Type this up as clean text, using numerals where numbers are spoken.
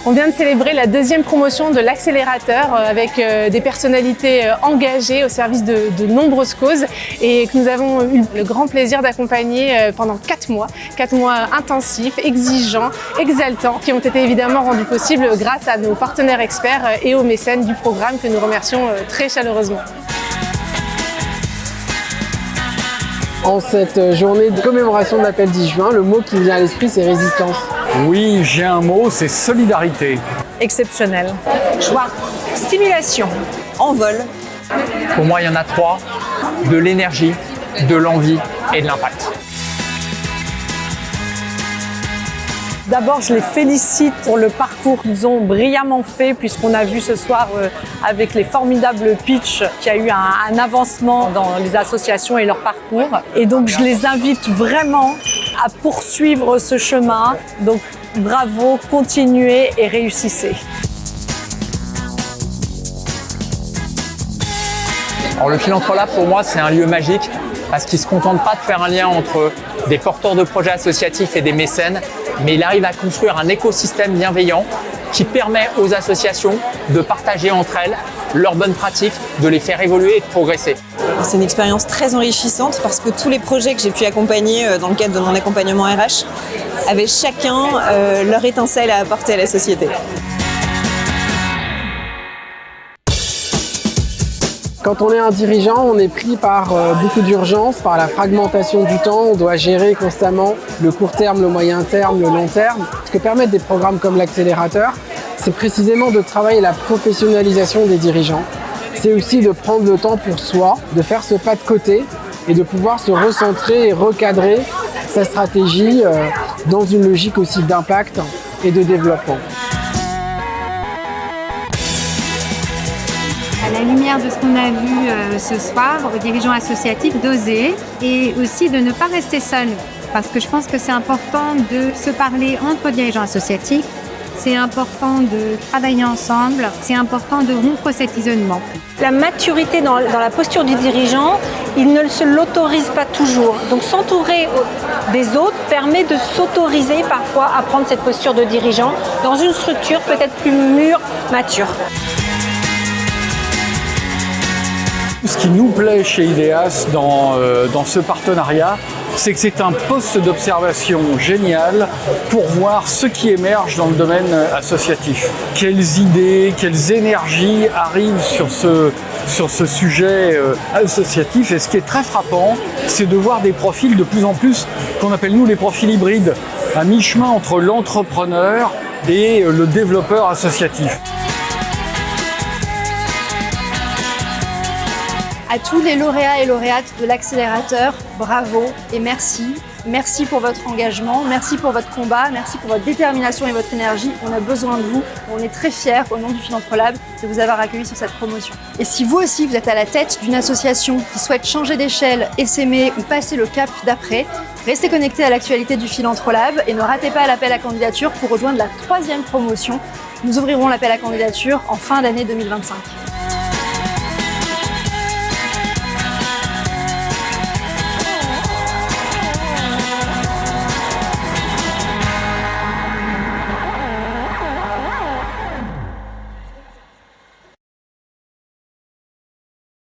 On vient de célébrer la deuxième promotion de l'accélérateur avec des personnalités engagées au service de nombreuses causes et que nous avons eu le grand plaisir d'accompagner pendant 4 mois. 4 mois intensifs, exigeants, exaltants, qui ont été évidemment rendus possibles grâce à nos partenaires experts et aux mécènes du programme que nous remercions très chaleureusement. En cette journée de commémoration de l'appel 10 juin, le mot qui vient à l'esprit, c'est résistance. Oui, j'ai un mot, c'est solidarité. Exceptionnel. Joie. Stimulation. Envol. Pour moi, il y en a 3. De l'énergie, de l'envie et de l'impact. D'abord, je les félicite pour le parcours qu'ils ont brillamment fait, puisqu'on a vu ce soir avec les formidables pitchs qu'il y a eu un avancement dans les associations et leur parcours. Et donc, je les invite vraiment à poursuivre ce chemin. Donc, bravo, continuez et réussissez. Alors, le Philantrolab, pour moi, c'est un lieu magique parce qu'il ne se contente pas de faire un lien entre des porteurs de projets associatifs et des mécènes, mais il arrive à construire un écosystème bienveillant qui permet aux associations de partager entre elles leurs bonnes pratiques, de les faire évoluer et de progresser. C'est une expérience très enrichissante parce que tous les projets que j'ai pu accompagner dans le cadre de mon accompagnement RH avaient chacun leur étincelle à apporter à la société. Quand on est un dirigeant, on est pris par beaucoup d'urgence, par la fragmentation du temps. On doit gérer constamment le court terme, le moyen terme, le long terme. Ce que permettent des programmes comme l'accélérateur, c'est précisément de travailler la professionnalisation des dirigeants. C'est aussi de prendre le temps pour soi, de faire ce pas de côté et de pouvoir se recentrer et recadrer sa stratégie dans une logique aussi d'impact et de développement. À la lumière de ce qu'on a vu ce soir aux dirigeants associatifs, d'oser et aussi de ne pas rester seul. Parce que je pense que c'est important de se parler entre dirigeants associatifs, c'est important de travailler ensemble, c'est important de rompre cet isolement. La maturité dans la posture du dirigeant, il ne se l'autorise pas toujours. Donc s'entourer des autres permet de s'autoriser parfois à prendre cette posture de dirigeant dans une structure peut-être plus mûre, mature. Ce qui nous plaît chez IDEAS dans ce partenariat, c'est que c'est un poste d'observation génial pour voir ce qui émerge dans le domaine associatif. Quelles idées, quelles énergies arrivent sur ce sujet associatif. Et ce qui est très frappant, c'est de voir des profils de plus en plus qu'on appelle nous les profils hybrides, à mi-chemin entre l'entrepreneur et le développeur associatif. À tous les lauréats et lauréates de l'accélérateur, bravo et merci. Merci pour votre engagement, merci pour votre combat, merci pour votre détermination et votre énergie. On a besoin de vous. On est très fiers, au nom du Philantrolab, de vous avoir accueillis sur cette promotion. Et si vous aussi, vous êtes à la tête d'une association qui souhaite changer d'échelle, essaimer ou passer le cap d'après, restez connectés à l'actualité du Philantrolab et ne ratez pas l'appel à candidature pour rejoindre la 3e promotion. Nous ouvrirons l'appel à candidature en fin d'année 2025.